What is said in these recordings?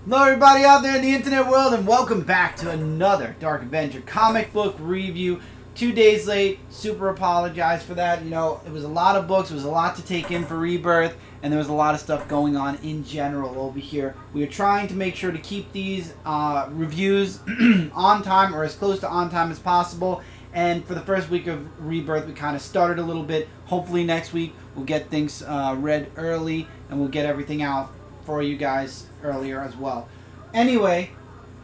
Hello everybody out there in the internet world, and welcome back to another Dark Avenger comic book review. 2 days late, super apologize for that. You know, it was a lot of books, it was a lot to take in for Rebirth, and there was a lot of stuff going on in general over here. We are trying to make sure to keep these reviews on time, or as close to on time as possible. And for the first week of Rebirth, we kind of started a little bit. Hopefully next week we'll get things read early, and we'll get everything out for you guys earlier as well. Anyway,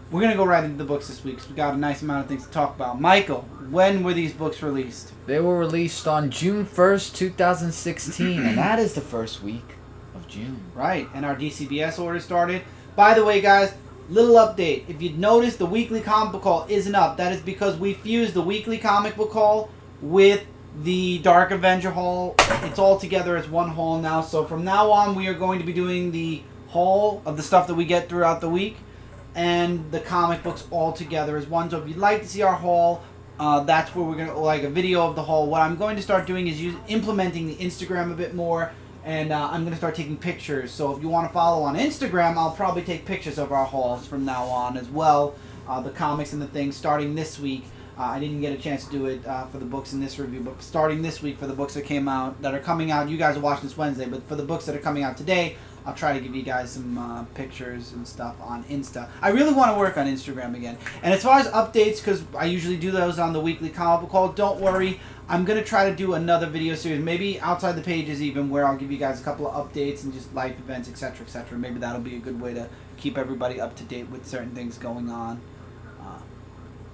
we're going to go right into the books this week because we got a nice amount of things to talk about. Michael, when were these books released? They were released on June 1st, 2016, and that is the first week of June. Right, and our DCBS order started. By the way, guys, little update. If you'd noticed, the weekly comic book haul isn't up. That is because we fused the weekly comic book haul with the Dark Avenger haul. It's all together as one haul now. So from now on, we are going to be doing the haul of the stuff that we get throughout the week and the comic books all together as one. So if you'd like to see our haul, that's where we're going to, like a video of the haul. What I'm going to start doing is implementing the Instagram a bit more, and I'm going to start taking pictures. So if you want to follow on Instagram, I'll probably take pictures of our hauls from now on as well. The comics and the things starting this week. I didn't get a chance to do it for the books in this review, but starting this week for the books that are coming out, you guys are watching this Wednesday, but for the books that are coming out today, I'll try to give you guys some pictures and stuff on Insta. I really want to work on Instagram again. And as far as updates, because I usually do those on the weekly comic book haul, don't worry. I'm going to try to do another video series, maybe outside the pages even, where I'll give you guys a couple of updates and just life events, etc., etc. Maybe that'll be a good way to keep everybody up to date with certain things going on.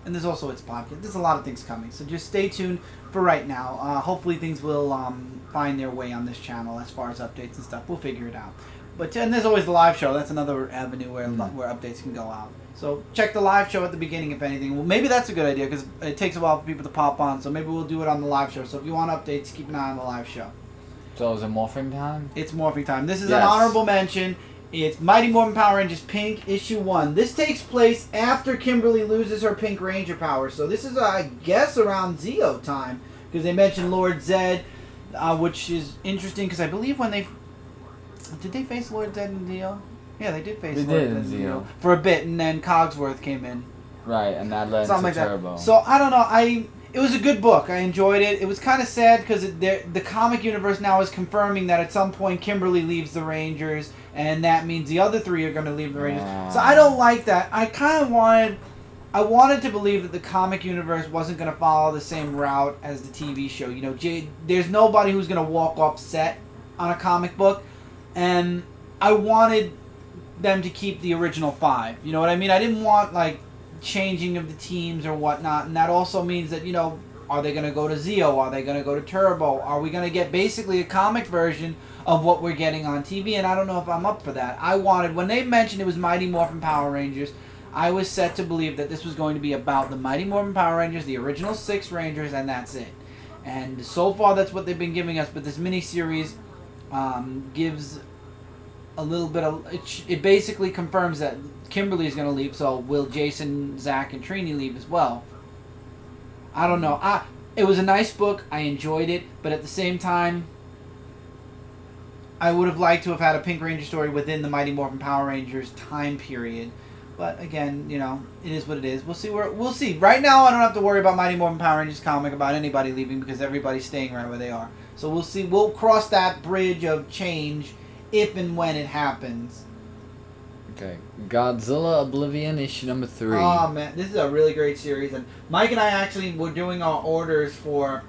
And there's also its podcast. There's a lot of things coming, so just stay tuned for right now. Hopefully things will find their way on this channel as far as updates and stuff. We'll figure it out. But and there's always the live show. That's another avenue where updates can go out. So check the live show at the beginning, if anything. Well, maybe that's a good idea because it takes a while for people to pop on. So maybe we'll do it on the live show. So if you want updates, keep an eye on the live show. So is it morphing time? It's morphing time. This is an honorable mention. It's Mighty Morphin Power Rangers Pink, Issue 1. This takes place after Kimberly loses her Pink Ranger power. So this is, I guess, around Zeo time. Because they mentioned Lord Zed, which is interesting because I believe when they... Did they face Lord Zed and Zeo? Yeah, they did face Lord Zed and Zeo. For a bit, and then Cogsworth came in. Right, and that led to Turbo. So, I don't know, it was a good book. I enjoyed it. It was kind of sad because the comic universe now is confirming that at some point Kimberly leaves the Rangers, and that means the other three are going to leave the Rangers. So I don't like that. I kind of wanted to believe that the comic universe wasn't going to follow the same route as the TV show. You know, there's nobody who's going to walk off set on a comic book, and I wanted them to keep the original 5. You know what I mean? I didn't want, like, changing of the teams or whatnot, and that also means that, you know, are they going to go to Zeo? Are they going to go to Turbo? Are we going to get basically a comic version of what we're getting on TV? And I don't know if I'm up for that. When they mentioned it was Mighty Morphin Power Rangers, I was set to believe that this was going to be about the Mighty Morphin Power Rangers, the original 6 Rangers, and that's it. And so far that's what they've been giving us, but this miniseries gives a little bit of... It basically confirms that Kimberly's going to leave, so will Jason, Zach, and Trini leave as well? I don't know. It was a nice book. I enjoyed it, but at the same time, I would have liked to have had a Pink Ranger story within the Mighty Morphin Power Rangers time period. But again, you know, it is what it is. We'll see. Right now, I don't have to worry about Mighty Morphin Power Rangers comic about anybody leaving because everybody's staying right where they are. So we'll see. We'll cross that bridge of change if and when it happens. Okay, Godzilla Oblivion, issue number 3. Oh man, this is a really great series, and Mike and I actually were doing our orders for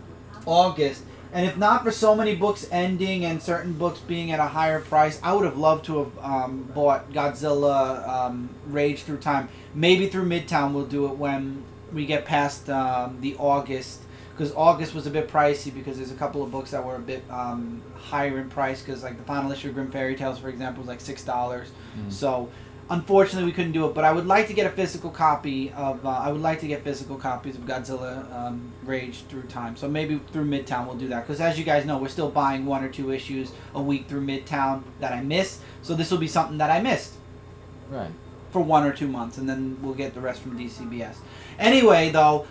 August, and if not for so many books ending and certain books being at a higher price, I would have loved to have bought Godzilla Rage Through Time. Maybe through Midtown we'll do it when we get past the August, because August was a bit pricey because there's a couple of books that were a bit higher in price, because like the final issue of Grim Fairy Tales, for example, was like $6. So unfortunately we couldn't do it, but I would like to get a physical copy of physical copies of Godzilla Rage Through Time. So maybe through Midtown we'll do that, because as you guys know, we're still buying 1 or 2 issues a week through Midtown that I missed. So this will be something that I missed. Right. For 1 or 2 months, and then we'll get the rest from DCBS. Anyway, though,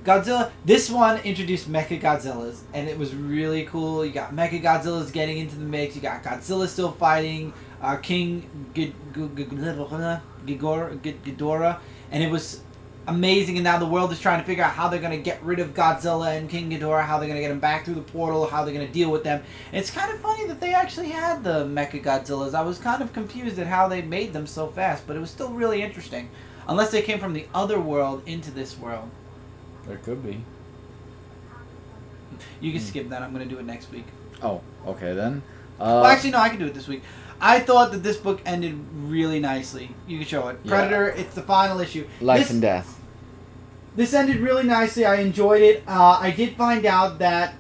Godzilla, this one introduced Mecha Godzillas, and it was really cool. You got Mecha Godzillas getting into the mix. You got Godzilla still fighting King Ghidorah, and it was amazing. And now the world is trying to figure out how they're going to get rid of Godzilla and King Ghidorah, how they're going to get them back through the portal, how they're going to deal with them. And it's kind of funny that they actually had the Mecha Godzillas. I was kind of confused at how they made them so fast, but it was still really interesting. Unless they came from the other world into this world. There could be. You can skip that. I'm going to do it next week. Oh, okay then. Well, actually, no, I can do it this week. I thought that this book ended really nicely. You can show it. Yeah. Predator, it's the final issue. Life and Death. This ended really nicely. I enjoyed it. I did find out that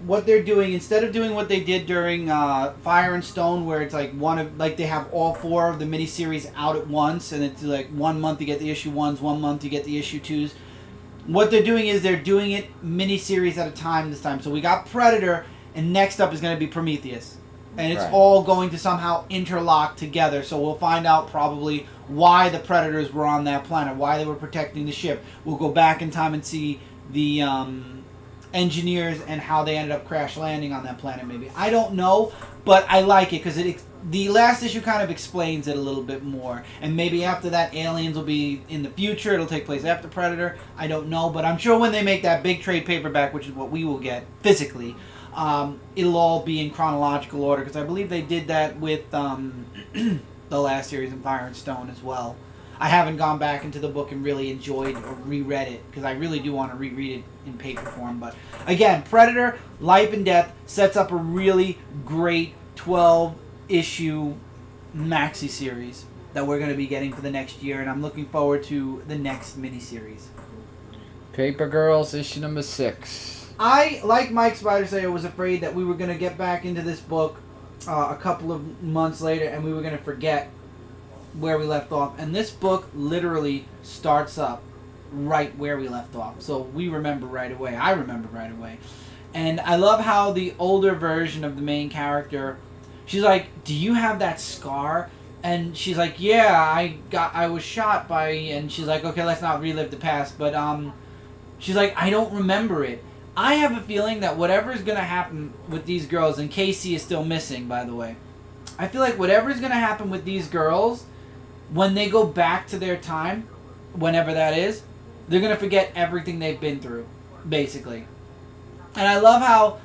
what they're doing, instead of doing what they did during Fire and Stone, where it's they have all 4 of the miniseries out at once, and it's like 1 month you get the issue 1s, 1 month you get the issue 2s. What they're doing is they're doing it miniseries at a time this time. So we got Predator, and next up is going to be Prometheus. And it's all going to somehow interlock together. So we'll find out probably why the Predators were on that planet, why they were protecting the ship. We'll go back in time and see the engineers and how they ended up crash landing on that planet maybe. I don't know, but I like it because the last issue kind of explains it a little bit more. And maybe after that, aliens will be in the future. It'll take place after Predator. I don't know, but I'm sure when they make that big trade paperback, which is what we will get physically, it'll all be in chronological order, because I believe they did that with the last series in Fire and Stone as well. I haven't gone back into the book and really enjoyed or reread it, because I really do want to reread it in paper form. But again, Predator, Life and Death sets up a really great 12-issue maxi series that we're going to be getting for the next year, and I'm looking forward to the next miniseries. Paper Girls, issue number 6. I, like Mike Spider-Sayer, was afraid that we were going to get back into this book a couple of months later and we were going to forget where we left off. And this book literally starts up right where we left off. So we remember right away. I remember right away. And I love how the older version of the main character, she's like, do you have that scar? And she's like, yeah, I was shot by, and she's like, okay, let's not relive the past. But she's like, I don't remember it. I have a feeling that whatever's going to happen with these girls, and Casey is still missing, by the way. I feel like whatever's going to happen with these girls, when they go back to their time, whenever that is, they're going to forget everything they've been through, basically. And I love how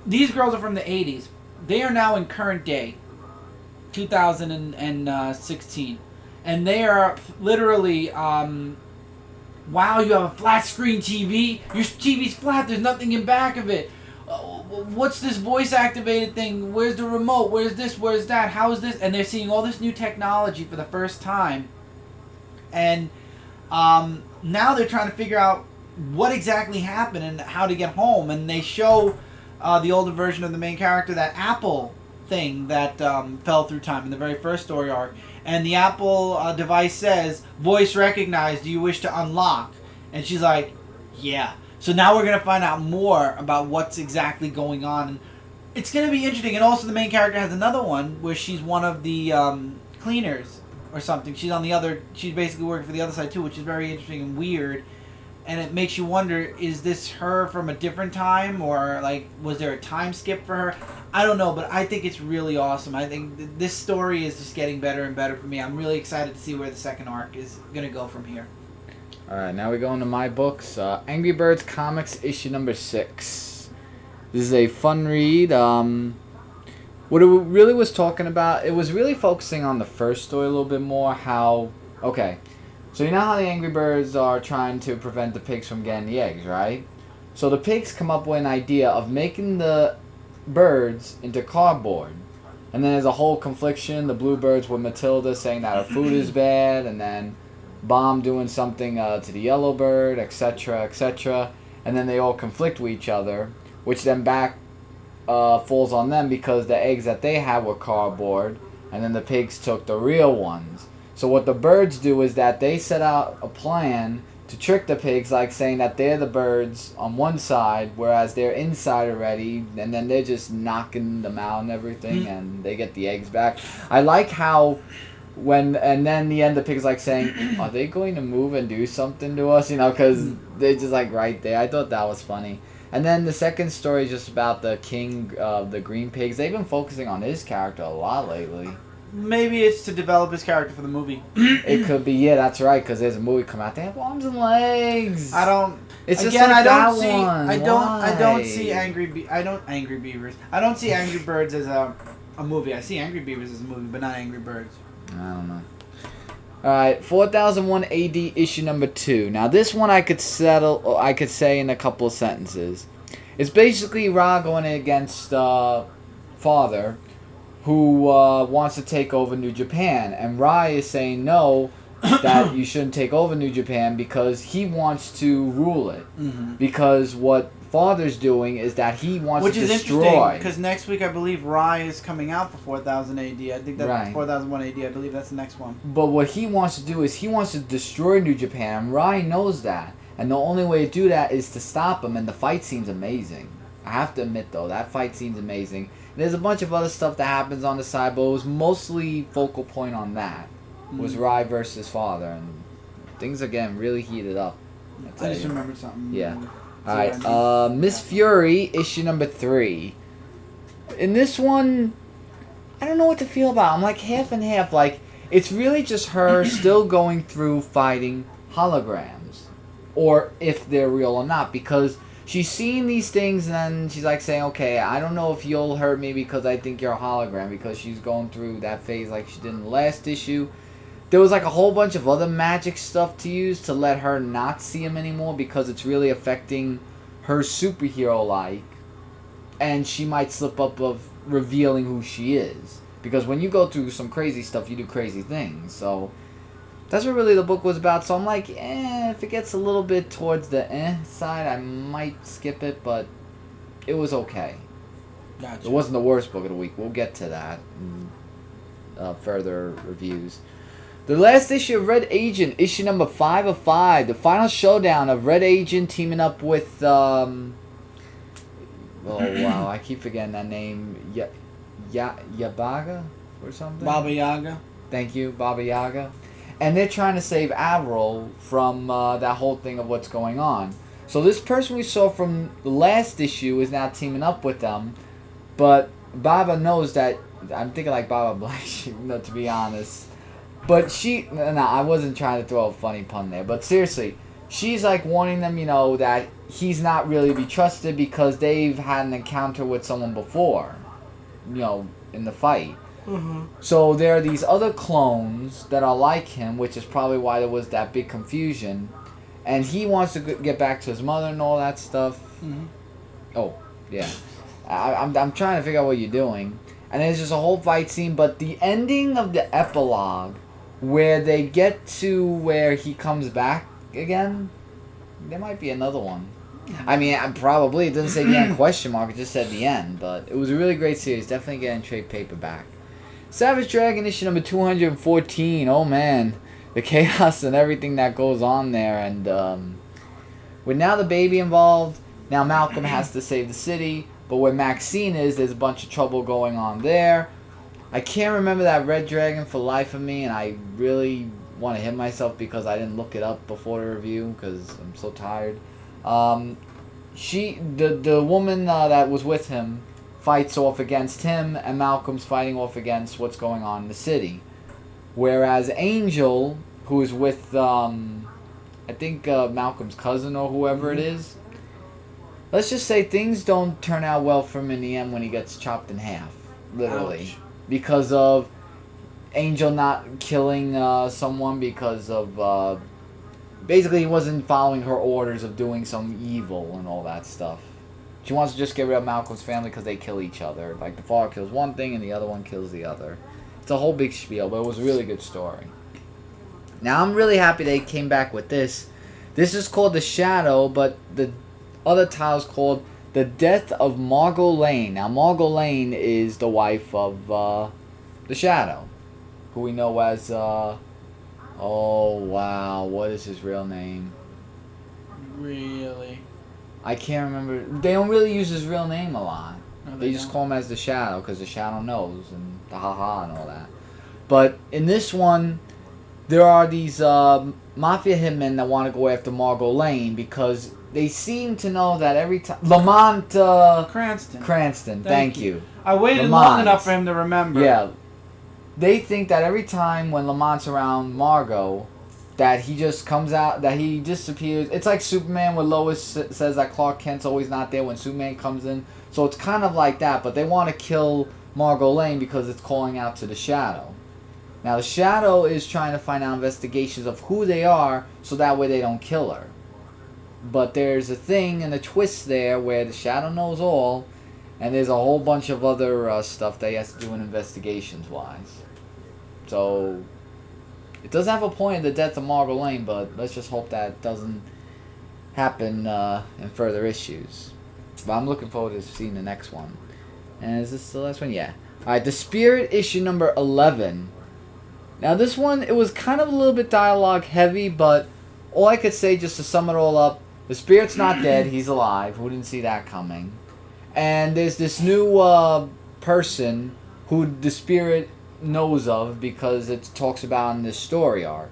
these girls are from the 80s. They are now in current day, 2016. And they are literally... wow, you have a flat screen TV? Your TV's flat, there's nothing in back of it. What's this voice activated thing? Where's the remote? Where's this? Where's that? How is this? And they're seeing all this new technology for the first time. And now they're trying to figure out what exactly happened and how to get home. And they show the older version of the main character, that apple thing that fell through time in the very first story arc. And the Apple device says, voice recognized, do you wish to unlock? And she's like, yeah. So now we're going to find out more about what's exactly going on. And it's going to be interesting. And also the main character has another one where she's one of the cleaners or something. She's basically working for the other side too, which is very interesting and weird. And it makes you wonder, is this her from a different time? Or like, was there a time skip for her? I don't know, but I think it's really awesome. I think this story is just getting better and better for me. I'm really excited to see where the second arc is going to go from here. Alright, now we go into my books. Angry Birds Comics, issue number 6. This is a fun read. What it really was talking about, it was really focusing on the first story a little bit more. Okay, so you know how the Angry Birds are trying to prevent the pigs from getting the eggs, right? So the pigs come up with an idea of making the birds into cardboard. And then there's a whole confliction. The bluebirds with Matilda saying that her food is bad, and then Bomb doing something to the yellow bird, etc., etc. And then they all conflict with each other, which then falls on them because the eggs that they had were cardboard, and then the pigs took the real ones. So what the birds do is that they set out a plan to trick the pigs, like saying that they're the birds on one side, whereas they're inside already, and then they're just knocking them out and everything, and they get the eggs back. I like how and then the end the pig's like saying, are they going to move and do something to us? You know, because they're just like right there. I thought that was funny. And then the second story is just about the king of the green pigs. They've been focusing on his character a lot lately. Maybe it's to develop his character for the movie. It could be, yeah, that's right, because there's a movie come out. They have arms and legs. I don't. It's again, just like I don't that see. one. I don't see Why? Angry Beavers. I don't see Angry Birds as a movie. I see Angry Beavers as a movie, but not Angry Birds. I don't know. Alright, 4001 AD issue number 2. Now this one I could say in a couple of sentences. It's basically Ra going against Father, who wants to take over New Japan. And Ra is saying no, that you shouldn't take over New Japan because he wants to rule it. Mm-hmm. Because what Father's doing is that he wants Which to is destroy. interesting, because next week I believe Rai is coming out for 4000 AD. I think that's Right. 4001 AD. I believe that's the next one. But what he wants to do is he wants to destroy New Japan. And Rai knows that. And the only way to do that is to stop him. And the fight seems amazing. I have to admit, though, that fight seems amazing. There's a bunch of other stuff that happens on the side, but it was mostly focal point on that. Was Rai versus Father. And things are getting really heated up. I just remembered something. Yeah. Alright, Miss Fury, issue number 3. In this one, I don't know what to feel about. I'm like half and half. Like, it's really just her still going through fighting holograms. Or if they're real or not. Because she's seeing these things and then she's like saying, okay, I don't know if you'll hurt me because I think you're a hologram. Because she's going through that phase like she did in the last issue. There was like a whole bunch of other magic stuff to use to let her not see him anymore because it's really affecting her superhero like, and she might slip up of revealing who she is. Because when you go through some crazy stuff, you do crazy things. So that's what really the book was about. So I'm like, if it gets a little bit towards the side, I might skip it, but it was okay. Gotcha. It wasn't the worst book of the week. We'll get to that in further reviews. The last issue of Red Agent, issue number 5 of 5. The final showdown of Red Agent teaming up with, oh wow, I keep forgetting that name. Yabaga or something? Baba Yaga. Thank you, Baba Yaga. And they're trying to save Avril from that whole thing of what's going on. So this person we saw from the last issue is now teaming up with them. But Baba knows that, I'm thinking like Baba Black, to be honest. But I wasn't trying to throw a funny pun there, but seriously, she's like warning them, that he's not really to be trusted because they've had an encounter with someone before, in the fight. Mm-hmm. So there are these other clones that are like him, which is probably why there was that big confusion, and he wants to get back to his mother and all that stuff. Mm-hmm. Oh, yeah. I'm trying to figure out what you're doing. And there's just a whole fight scene, but the ending of the epilogue, where they get to where he comes back again, there might be another one. I mean, probably. It doesn't say the end question mark, it just said the end. But it was a really great series. Definitely getting trade paperback. Savage Dragon issue number 214. Oh man. The chaos and everything that goes on there. And with now the baby involved, now Malcolm has to save the city. But where Maxine is, there's a bunch of trouble going on there. I can't remember that Red Dragon for the life of me, and I really want to hit myself because I didn't look it up before the review because I'm so tired. The woman that was with him fights off against him, and Malcolm's fighting off against what's going on in the city. Whereas Angel, who is with, I think Malcolm's cousin or whoever it is, let's just say things don't turn out well for him in the end when he gets chopped in half, literally. Ouch. Because of Angel not killing someone because of... basically, he wasn't following her orders of doing some evil and all that stuff. She wants to just get rid of Malcolm's family because they kill each other. Like, the father kills one thing and the other one kills the other. It's a whole big spiel, but it was a really good story. Now, I'm really happy they came back with this. This is called The Shadow, but the other title's called The Death of Margo Lane. Now, Margo Lane is the wife of The Shadow, who we know as, oh, wow, what is his real name? Really? I can't remember. They don't really use his real name a lot. No, they just call him as The Shadow, because The Shadow knows, and the ha-ha and all that. But in this one, there are these mafia hitmen that want to go after Margo Lane because they seem to know that every time Lamont Cranston, thank you. I waited Lamont. long enough for him to remember. Yeah, they think that every time when Lamont's around Margo, that he just comes out, that he disappears. It's like Superman where Lois says that Clark Kent's always not there when Superman comes in. So it's kind of like that, but they want to kill Margo Lane because it's calling out to the Shadow. Now the Shadow is trying to find out investigations of who they are so that way they don't kill her. But there's a thing and a twist there where the Shadow knows all, and there's a whole bunch of other stuff that he has to do in investigations-wise. So it does have a point in the death of Margo Lane, but let's just hope that doesn't happen in further issues. But I'm looking forward to seeing the next one. And is this the last one? Yeah. Alright, The Spirit, issue number 11. Now this one, it was kind of a little bit dialogue heavy, but all I could say just to sum it all up, the Spirit's not dead, he's alive. Who didn't see that coming? And there's this new person who the Spirit knows of because it talks about in this story arc.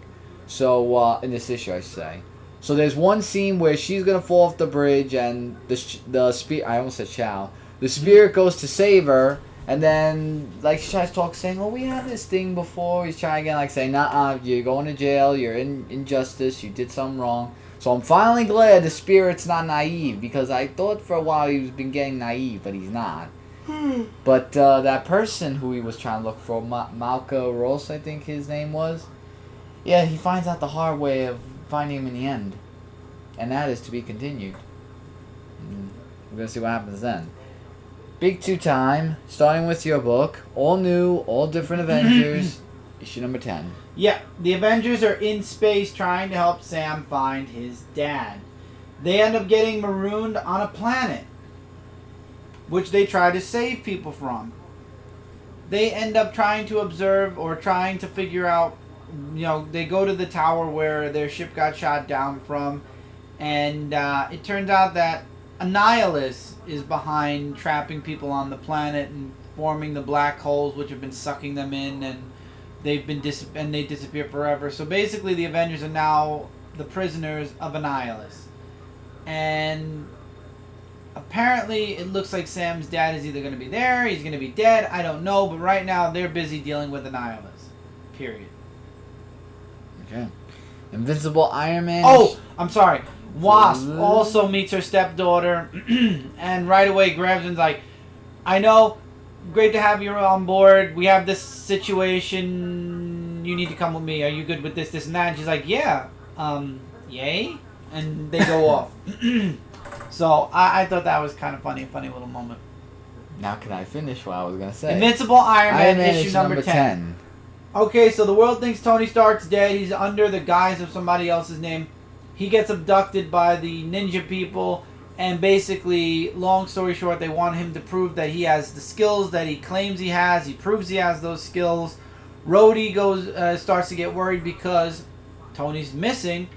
So, in this issue, I should say. So there's one scene where she's gonna fall off the bridge, and the Spirit, I almost said Chow. The Spirit goes to save her, and then like she tries to talk, saying, "Oh, we had this thing before." He's trying again, like saying, "Nah, you're going to jail. You're in injustice. You did something wrong." So I'm finally glad the Spirit's not naive, because I thought for a while he's been getting naive, but he's not. But that person who he was trying to look for, Malka Ross, I think his name was. Yeah, he finds out the hard way of finding him in the end, and that is to be continued. We're gonna see what happens then. Big 2 time, starting with your book, all new, all different Avengers, issue number 10. Yeah, the Avengers are in space trying to help Sam find his dad. They end up getting marooned on a planet, which they try to save people from. They end up trying to observe or trying to figure out, they go to the tower where their ship got shot down from, and it turns out that Annihilus is behind trapping people on the planet and forming the black holes which have been sucking them in, and they've been they disappear forever. So basically the Avengers are now the prisoners of Annihilus. And apparently it looks like Sam's dad is either going to be there, he's going to be dead, I don't know, but right now they're busy dealing with Annihilus. Period. Okay. Invincible Ironman. Oh, I'm sorry. Wasp also meets her stepdaughter and right away grabs and is like, "I know, great to have you on board. We have this situation. You need to come with me. Are you good with this, and that?" And she's like, "Yeah. Yay?" And they go off. So I thought that was kind of funny, a funny little moment. Now can I finish what I was going to say? Invincible Ironman issue number 10. Okay, so the world thinks Tony Stark's dead. He's under the guise of somebody else's name. He gets abducted by the ninja people, and basically, long story short, they want him to prove that he has the skills that he claims he has. He proves he has those skills. Rhodey starts to get worried because Tony's missing.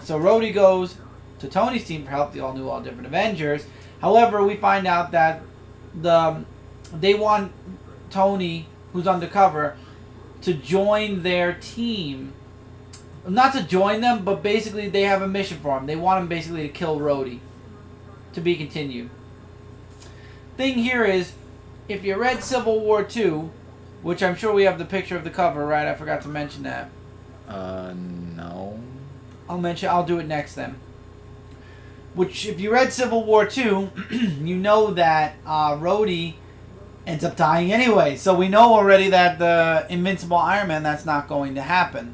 So Rhodey goes to Tony's team for help, the all new, all different Avengers. However, we find out that they want Tony, who's undercover, to join their team. Not to join them, but basically they have a mission for him. They want him basically to kill Rhodey. To be continued. Thing here is, if you read Civil War 2, which I'm sure we have the picture of the cover, right? I forgot to mention that. No. I'll do it next then. Which, if you read Civil War 2, you know that Rhodey ends up dying anyway. So we know already that the Invincible Iron Man, that's not going to happen.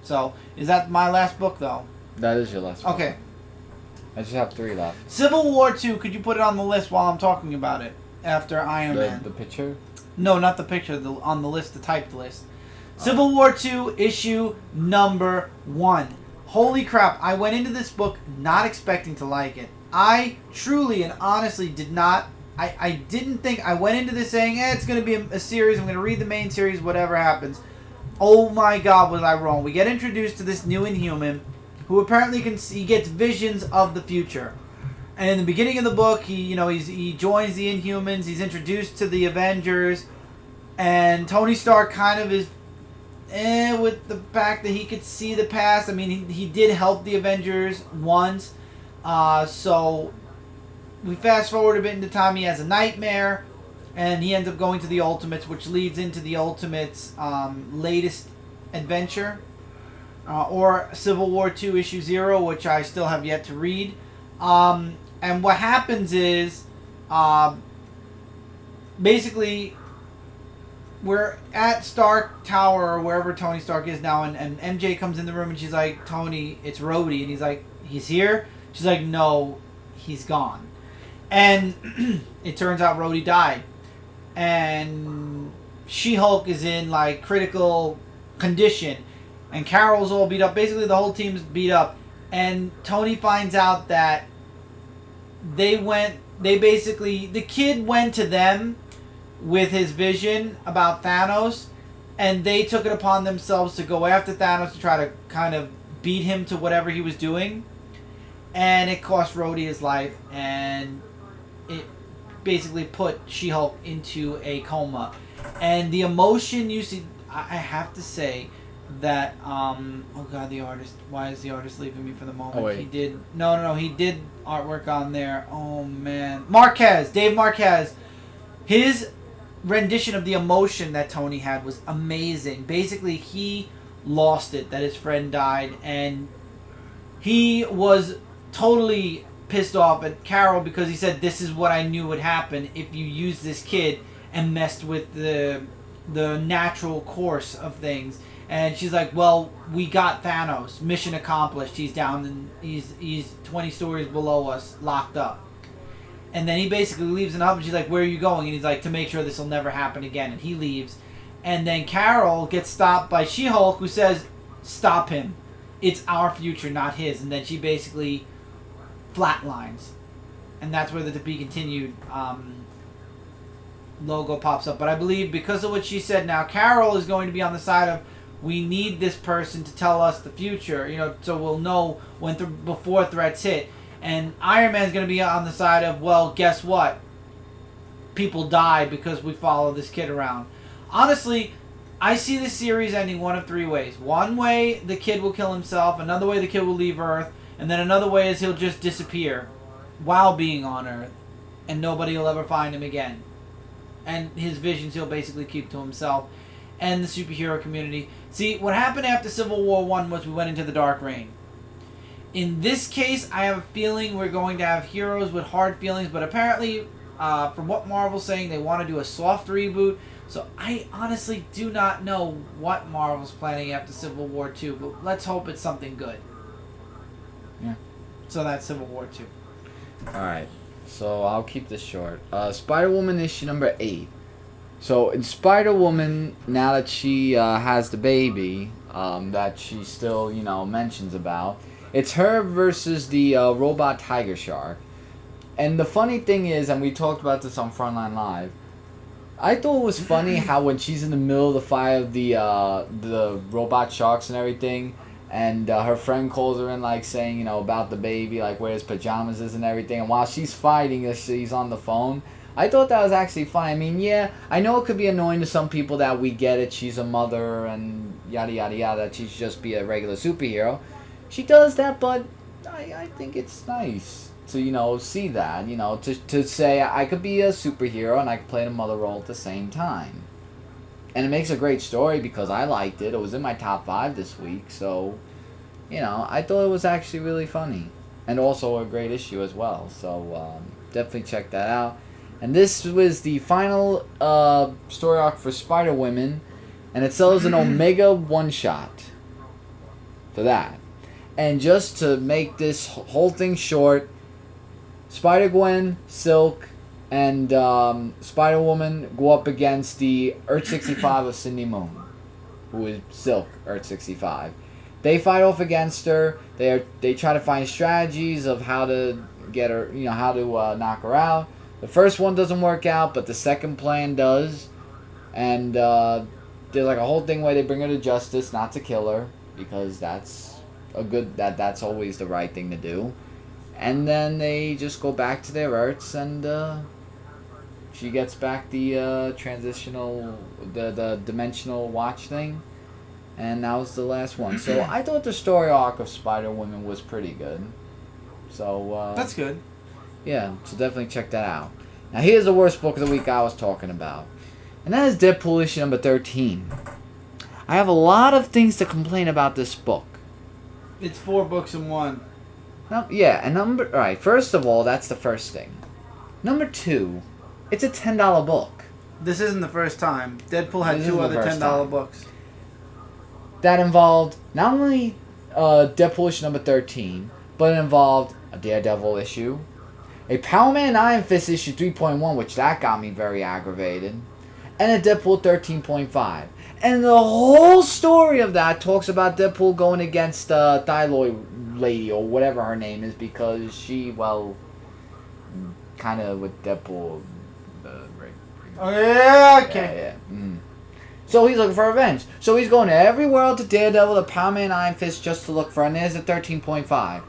So, is that my last book, though? That is your last book. Okay. I just have 3 left. Civil War 2, could you put it on the list while I'm talking about it? After Iron Man. The picture? No, not the picture. On the list, the typed list. Civil War 2, issue number 1. Holy crap, I went into this book not expecting to like it. I truly and honestly did not... I didn't think... I went into this saying, it's going to be a series. I'm going to read the main series, whatever happens. Oh my god, was I wrong. We get introduced to this new Inhuman who apparently he gets visions of the future. And in the beginning of the book, he joins the Inhumans, he's introduced to the Avengers, and Tony Stark kind of is with the fact that he could see the past. I mean, he did help the Avengers once. So we fast forward a bit into time. He has a nightmare, and he ends up going to the Ultimates, which leads into the Ultimates' latest adventure, or Civil War II Issue 0, which I still have yet to read. And what happens is, basically, we're at Stark Tower, or wherever Tony Stark is now, and MJ comes in the room, and she's like, Tony, it's Rhodey. And he's like, he's here? She's like, no, he's gone. And it turns out Rhodey died. And She-Hulk is in, like, critical condition. And Carol's all beat up. Basically, the whole team's beat up. And Tony finds out that the kid went to them with his vision about Thanos, and they took it upon themselves to go after Thanos to try to kind of beat him to whatever he was doing. And it cost Rhodey his life, and it basically put She-Hulk into a coma. And the emotion you see, I have to say that, oh god, the artist, why is the artist leaving me for the moment? Oh, wait. He did, no, he did artwork on there. Oh man. Dave Marquez. His rendition of the emotion that Tony had was amazing. Basically, he lost it, that his friend died, and he was totally pissed off at Carol because he said, this is what I knew would happen if you used this kid and messed with the natural course of things. And she's like, well, we got Thanos. Mission accomplished. He's down and he's 20 stories below us, locked up. And then he basically leaves an hub, and she's like, where are you going? And he's like, to make sure this will never happen again. And he leaves. And then Carol gets stopped by She-Hulk, who says, stop him. It's our future, not his. And then she basically flatlines. And that's where the To Be Continued logo pops up. But I believe because of what she said now, Carol is going to be on the side of, we need this person to tell us the future, so we'll know before threats hit. And Iron Man's going to be on the side of, well, guess what? People die because we follow this kid around. Honestly, I see this series ending one of three ways. One way, the kid will kill himself. Another way, the kid will leave Earth. And then another way is he'll just disappear while being on Earth. And nobody will ever find him again. And his visions he'll basically keep to himself and the superhero community. See, what happened after Civil War I was we went into the Dark Reign. In this case, I have a feeling we're going to have heroes with hard feelings, but apparently, from what Marvel's saying, they want to do a soft reboot. So I honestly do not know what Marvel's planning after Civil War II, but let's hope it's something good. Yeah. So that's Civil War II. Alright, so I'll keep this short. Spider-Woman issue number 8. So in Spider-Woman, now that she has the baby, that she still, mentions about, it's her versus the robot tiger shark. And the funny thing is, and we talked about this on Frontline Live, I thought it was funny how when she's in the middle of the fight of the robot sharks and everything, and her friend calls her in, like, saying, about the baby, like where his pajamas is and everything, and while she's fighting, she's on the phone. I thought that was actually funny. I mean, yeah, I know it could be annoying to some people that we get it, she's a mother and yada yada yada, that she should just be a regular superhero. She does that, but I think it's nice to, see that, to say I could be a superhero and I could play the mother role at the same time. And it makes a great story because I liked it. It was in my top 5 this week, so, I thought it was actually really funny. And also a great issue as well, so definitely check that out. And this was the final story arc for Spider-Woman, and it sells an Omega one-shot for that. And just to make this whole thing short, Spider-Gwen, Silk, and Spider-Woman go up against the Earth-65 of Cindy Moon, who is Silk, Earth-65. They fight off against her. They try to find strategies of how to get her, how to knock her out. The first one doesn't work out, but the second plan does. And there's like a whole thing where they bring her to justice, not to kill her, because that's that's always the right thing to do. And then they just go back to their Earths, and she gets back the the dimensional watch thing, and that was the last one. So I thought the story arc of Spider-Woman was pretty good. So That's good. yeah, so definitely check that out. Now here's the worst book of the week I was talking about, and that is Deadpool issue number 13. I have a lot of things to complain about this book. It's 4 books in one. Yeah, and alright, first of all, that's the first thing. Number 2, it's a $10 book. This isn't the first time. Deadpool had 2 other $10 books. That involved not only Deadpool issue number 13, but it involved a Daredevil issue, a Power Man Iron Fist issue 3.1, which that got me very aggravated, and a Deadpool 13.5. And the whole story of that talks about Deadpool going against Thyroid Lady, or whatever her name is, because she, well, kind of with Deadpool. Oh, yeah, okay. Yeah. So he's looking for revenge. So he's going to every world to Daredevil, the Power Man Iron Fist, just to look for, and there's a 13.5.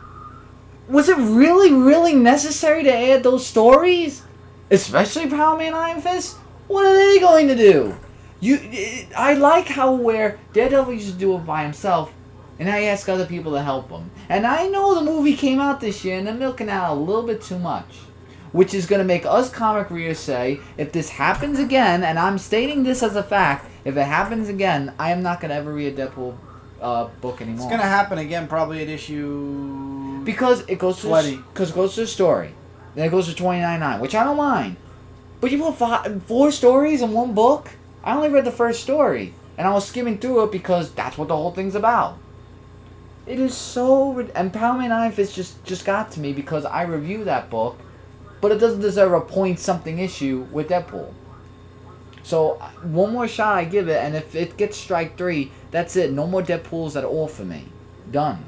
Was it really, really necessary to add those stories? Especially Power Man Iron Fist? What are they going to do? I like how where Daredevil used to do it by himself, and now he asks other people to help him. And I know the movie came out this year, and they're milking out a little bit too much. Which is going to make us comic readers say, if this happens again, and I'm stating this as a fact, if it happens again, I am not going to ever read a Deadpool book anymore. It's going to happen again probably at issue... Because it goes to the story. Then it goes to 29.9, which I don't mind. But you put 4 stories in one book? I only read the first story. And I was skimming through it because that's what the whole thing's about. It is so... And Power Man Iron Fist just got to me because I reviewed that book. But it doesn't deserve a point-something issue with Deadpool. So, one more shot I give it, and if it gets strike 3, that's it. No more Deadpools at all for me. Done.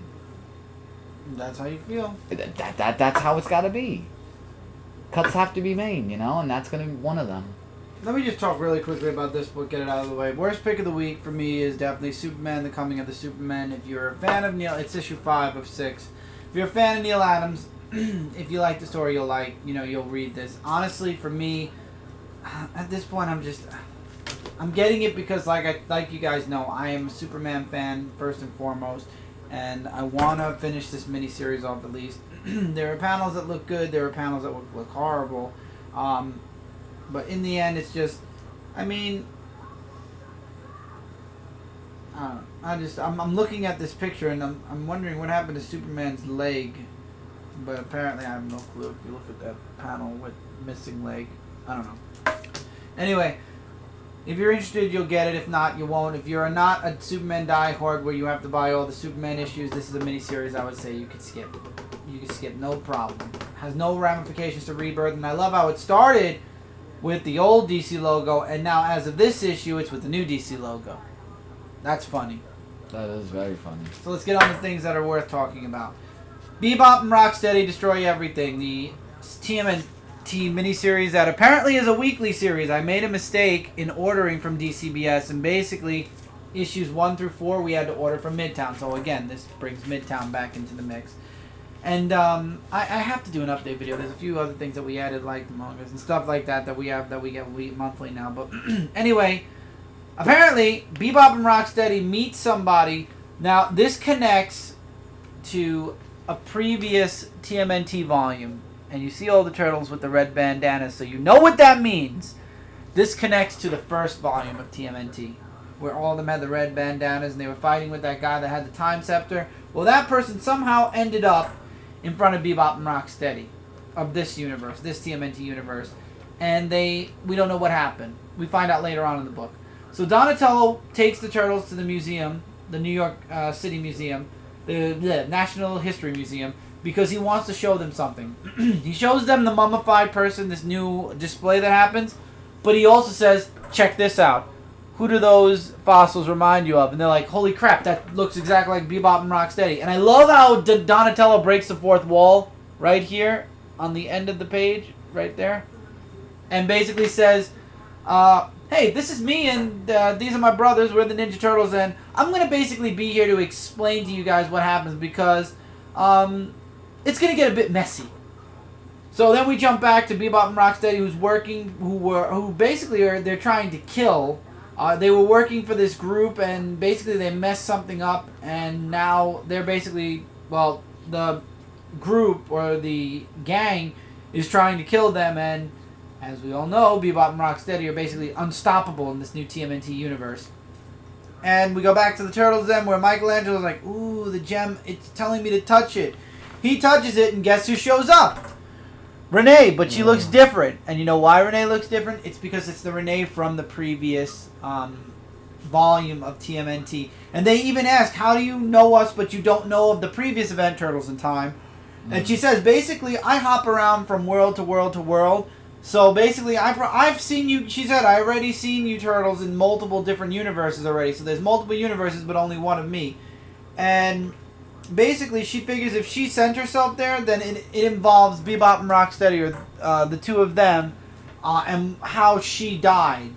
That's how you feel. That's how it's got to be. Cuts have to be made, and that's going to be one of them. Let me just talk really quickly about this book, get it out of the way. Worst pick of the week for me is definitely Superman, The Coming of the Supermen. If you're a fan of Neil, it's issue 5 of 6. If you're a fan of Neil Adams, if you like the story, you'll read this. Honestly, for me, at this point, I'm getting it because, like you guys know, I am a Superman fan first and foremost, and I want to finish this miniseries off at least. There are panels that look good, there are panels that look horrible, but in the end, it's just, I'm looking at this picture and I'm wondering what happened to Superman's leg. But apparently I have no clue if you look at that panel with missing leg. I don't know. Anyway, if you're interested, you'll get it. If not, you won't. If you're not a Superman diehard where you have to buy all the Superman issues, this is a miniseries I would say you could skip. You could skip, no problem. Has no ramifications to Rebirth, and I love how it started with the old DC logo, and now as of this issue, it's with the new DC logo. That's funny. That is very funny. So let's get on to things that are worth talking about. Bebop and Rocksteady Destroy Everything, the TMNT miniseries that apparently is a weekly series. I made a mistake in ordering from DCBS, and basically issues 1 through 4 we had to order from Midtown. So again, this brings Midtown back into the mix. And I have to do an update video. There's a few other things that we added, like the mangas and stuff like that we get monthly now. But anyway, apparently Bebop and Rocksteady meet somebody. Now this connects to a previous TMNT volume, and you see all the turtles with the red bandanas, so you know what that means. This connects to the first volume of TMNT, where all of them had the red bandanas and they were fighting with that guy that had the time scepter. Well, that person somehow ended up in front of Bebop and Rocksteady of this universe, this TMNT universe, and we don't know what happened. We find out later on in the book. So Donatello takes the turtles to the museum, the New York City Museum, the National History Museum, because he wants to show them something. He shows them the mummified person, this new display that happens, but he also says, check this out. Who do those fossils remind you of? And they're like, holy crap, that looks exactly like Bebop and Rocksteady. And I love how Donatello breaks the fourth wall right here on the end of the page, right there, and basically says, hey, this is me, and these are my brothers. We're the Ninja Turtles, and I'm going to basically be here to explain to you guys what happens because it's going to get a bit messy. So then we jump back to Bebop and Rocksteady, who basically they're trying to kill They were working for this group, and basically they messed something up, and now they're basically, well, the group or the gang is trying to kill them, and as we all know, Bebop and Rocksteady are basically unstoppable in this new TMNT universe. And we go back to the Turtles then, where Michelangelo's like, ooh, the gem, it's telling me to touch it. He touches it, and guess who shows up? Renee, but she looks different. And you know why Renee looks different? It's because it's the Renee from the previous volume of TMNT. And they even ask, how do you know us, but you don't know of the previous event Turtles in Time? And she says, basically, I hop around from world to world to world. So basically, I've seen you, she said, I already seen you Turtles in multiple different universes already. So there's multiple universes, but only one of me. And basically, she figures if she sent herself there, then it involves Bebop and Rocksteady, or the two of them, and how she died.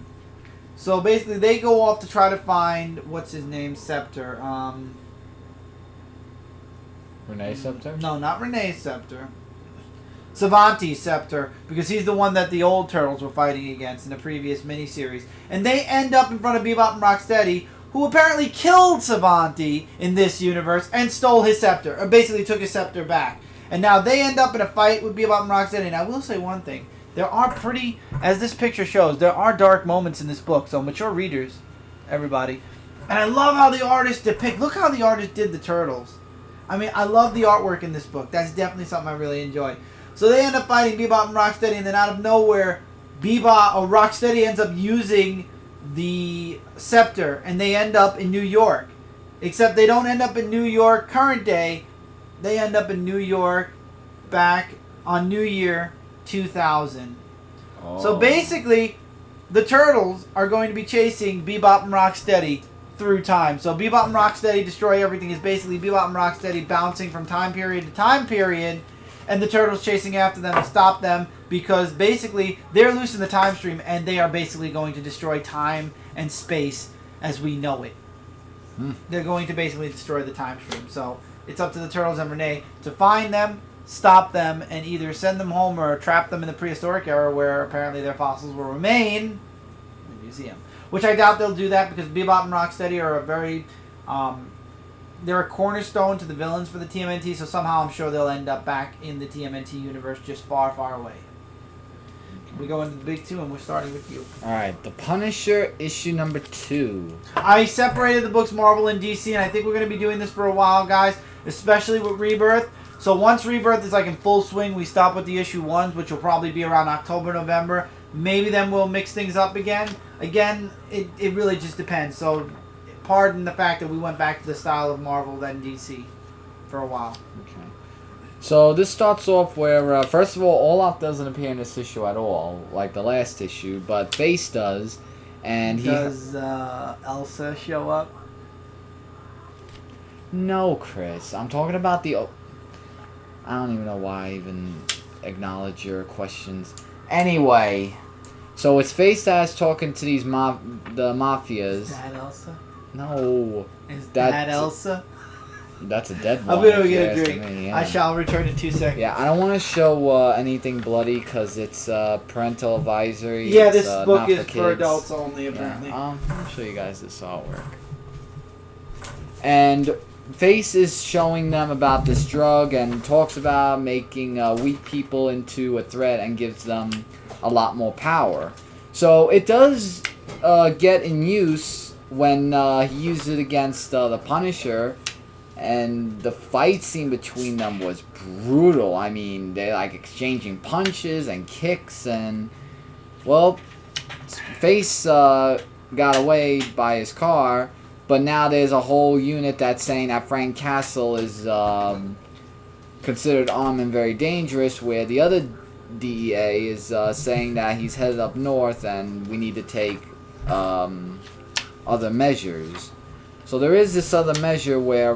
So basically, they go off to try to find, what's his name, Scepter. Renee Scepter? No, not Renee Scepter. Savanti's Scepter, because he's the one that the old Turtles were fighting against in the previous miniseries. And they end up in front of Bebop and Rocksteady, who apparently killed Savanti in this universe and stole his scepter, or basically took his scepter back. And now they end up in a fight with Bebop and Rocksteady. And I will say one thing. There are pretty, as this picture shows, there are dark moments in this book. So mature readers, everybody. And I love how the artist look how the artist did the Turtles. I mean, I love the artwork in this book. That's definitely something I really enjoy. So they end up fighting Bebop and Rocksteady, and then out of nowhere, Rocksteady ends up using the scepter, and they end up in New York. Except they don't end up in New York current day. They end up in New York back on New Year 2000. Oh. So basically, the Turtles are going to be chasing Bebop and Rocksteady through time. So Bebop and Rocksteady Destroy Everything is basically Bebop and Rocksteady bouncing from time period to time period, and the Turtles chasing after them to stop them, because basically they're loose in the time stream, and they are basically going to destroy time and space as we know it. They're going to basically destroy the time stream. So it's up to the Turtles and Renee to find them, stop them, and either send them home or trap them in the prehistoric era, where apparently their fossils will remain in the museum. Which I doubt they'll do that, because Bebop and Rocksteady are a very they're a cornerstone to the villains for the TMNT, so somehow I'm sure they'll end up back in the TMNT universe, just far, far away. We go into the big two, and we're starting with you. Alright, The Punisher, issue number 2. I separated the books Marvel and DC, and I think we're going to be doing this for a while, guys, especially with Rebirth. So once Rebirth is like in full swing, we stop with the issue 1s, which will probably be around October, November. Maybe then we'll mix things up again. Again, it really just depends. So pardon the fact that we went back to the style of Marvel than DC for a while. Okay. So this starts off where, first of all Olaf doesn't appear in this issue at all, like the last issue, but Face does, and Does Elsa show up? No, Chris. I'm talking about the... I don't even know why I even acknowledge your questions. Anyway, so it's Face that's talking to these the mafias. Is that Elsa? No. Is that Elsa? That's a dead one. I'm going to get a drink. Me, yeah. I shall return in 2 seconds. Yeah, I don't want to show anything bloody because it's parental advisory. Yeah, it's, this book is for for adults only, apparently. Yeah, I'll show you guys this artwork. And Face is showing them about this drug and talks about making weak people into a threat and gives them a lot more power. So it does get in use when he used it against the Punisher, and the fight scene between them was brutal. I mean, they're like exchanging punches and kicks, and well, Face got away by his car. But now there's a whole unit that's saying that Frank Castle is considered armed and very dangerous, where the other DEA is saying that he's headed up north and we need to take other measures. So there is this other measure where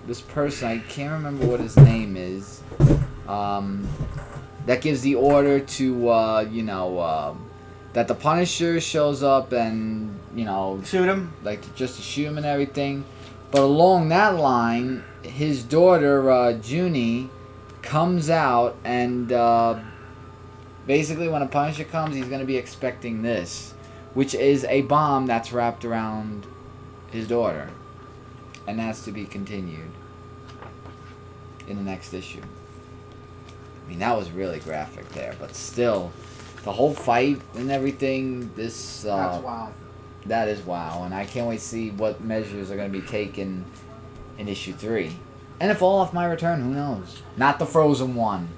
this person, I can't remember what his name is, that gives the order to, that the Punisher shows up and, shoot him, like just to shoot him and everything. But along that line, his daughter Junie comes out, and basically when a Punisher comes, he's going to be expecting this, which is a bomb that's wrapped around his daughter. And that's to be continued in the next issue. I mean, that was really graphic there, but still, the whole fight and everything, this... That's wow. That is wow, and I can't wait to see what measures are going to be taken in issue 3. And if all off my return, who knows? Not the frozen one.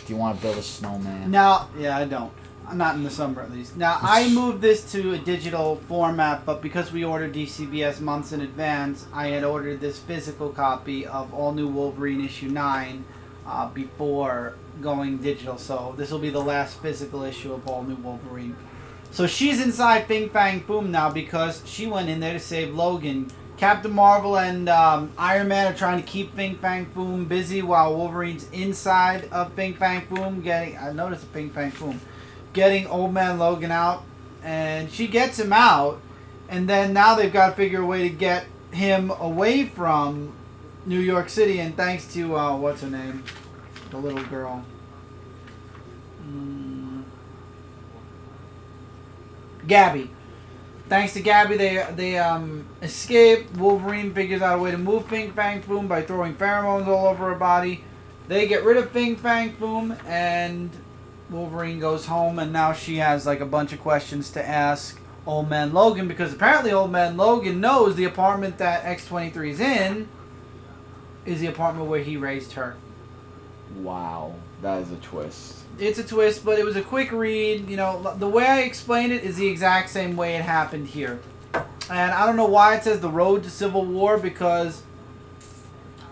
Do you want to build a snowman? Now, yeah, I don't. Not in the summer, at least. Now, I moved this to a digital format, but because we ordered DCBS months in advance, I had ordered this physical copy of All New Wolverine issue 9 before going digital. So this will be the last physical issue of All New Wolverine. So she's inside Fin Fang Foom now because she went in there to save Logan. Captain Marvel and Iron Man are trying to keep Fin Fang Foom busy while Wolverine's inside of Fin Fang Foom getting Old Man Logan out. And she gets him out. And then now they've got to figure a way to get him away from New York City. And thanks to, what's her name? The little girl. Gabby. Thanks to Gabby, they escape. Wolverine figures out a way to move Fin Fang Foom by throwing pheromones all over her body. They get rid of Fin Fang Foom, and Wolverine goes home, and now she has like a bunch of questions to ask Old Man Logan, because apparently Old Man Logan knows the apartment that X-23 is in is the apartment where he raised her. Wow, that is a twist. It's a twist, but it was a quick read. You know, the way I explained it is the exact same way it happened here. And I don't know why it says the road to Civil War, because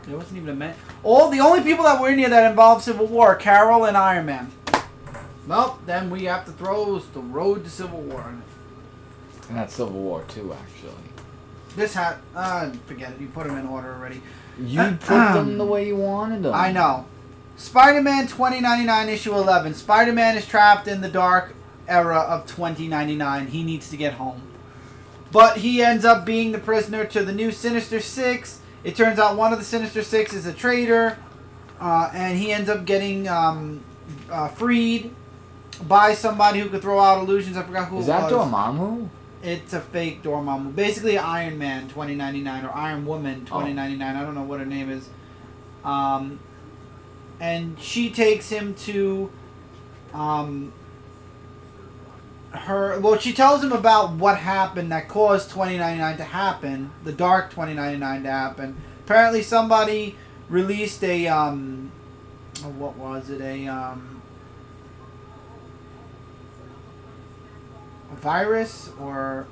there wasn't even a man. The only people that were in here that involved Civil War are Carol and Iron Man. Well, then we have to throw the road to Civil War in it. And that's Civil War 2, actually. This hat, forget it. You put them in order already. You put them the way you wanted them. I know. Spider-Man 2099 issue 11. Spider-Man is trapped in the dark era of 2099. He needs to get home. But he ends up being the prisoner to the new Sinister Six. It turns out one of the Sinister Six is a traitor. And he ends up getting freed by somebody who could throw out illusions. I forgot who it was. Is that Dormammu? It's a fake Dormammu. Basically Iron Man 2099 or Iron Woman 2099. I don't know what her name is. And she takes him to she tells him about what happened that caused 2099 to happen, the dark 2099 to happen. Apparently somebody released a what was it? A virus or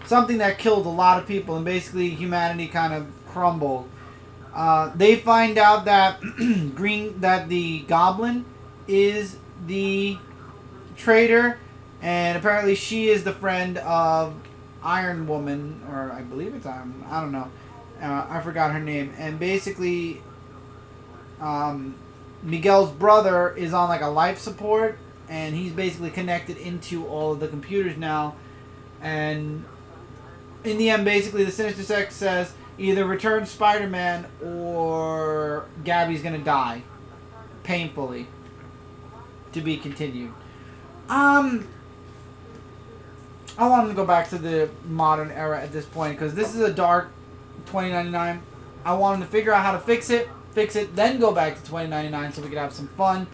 something that killed a lot of people, and basically humanity kind of crumbled. They find out that that the Goblin is the traitor, and apparently she is the friend of Iron Woman, or I believe it's Iron Woman. I don't know. I forgot her name. And basically, Miguel's brother is on like a life support, and he's basically connected into all of the computers now. And in the end, basically, the Sinister Six says, either return Spider-Man or Gabby's gonna die. Painfully. To be continued. I want him to go back to the modern era at this point, because this is a dark 2099. I want him to figure out how to fix it, then go back to 2099 so we can have some fun.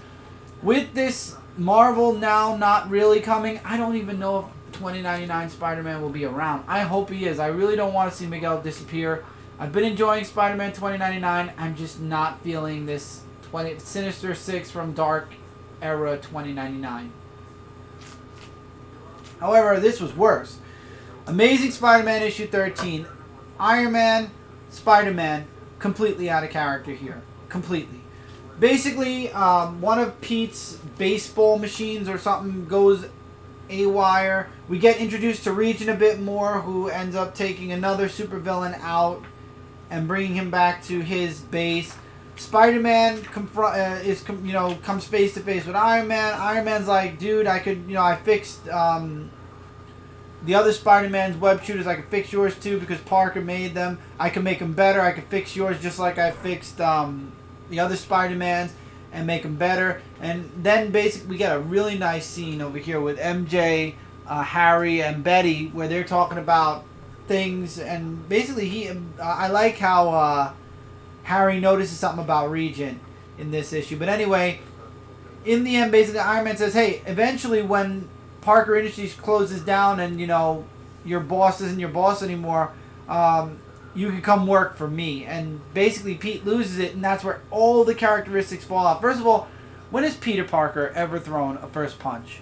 With this Marvel now not really coming, I don't even know if 2099 Spider-Man will be around. I hope he is. I really don't want to see Miguel disappear. I've been enjoying Spider-Man 2099. I'm just not feeling this Sinister Six from Dark Era 2099. However, this was worse. Amazing Spider-Man issue 13. Iron Man, Spider-Man, completely out of character here. Completely. Basically, one of Pete's baseball machines or something goes AWire. We get introduced to Region a bit more, who ends up taking another supervillain out and bringing him back to his base. Spider-Man comes face to face with Iron Man. Iron Man's like, dude, I fixed the other Spider-Man's web shooters. I could fix yours too because Parker made them. I can make them better. I could fix yours just like I fixed the other Spider-Mans and make them better. And then basically we get a really nice scene over here with MJ Harry and Betty, where they're talking about things, and basically I like how Harry notices something about Regent in this issue. But anyway, in the end, basically Iron Man says, hey, eventually when Parker Industries closes down and, you know, your boss isn't your boss anymore, you can come work for me. And basically Pete loses it, and that's where all the characteristics fall out. First of all, when has Peter Parker ever thrown a first punch?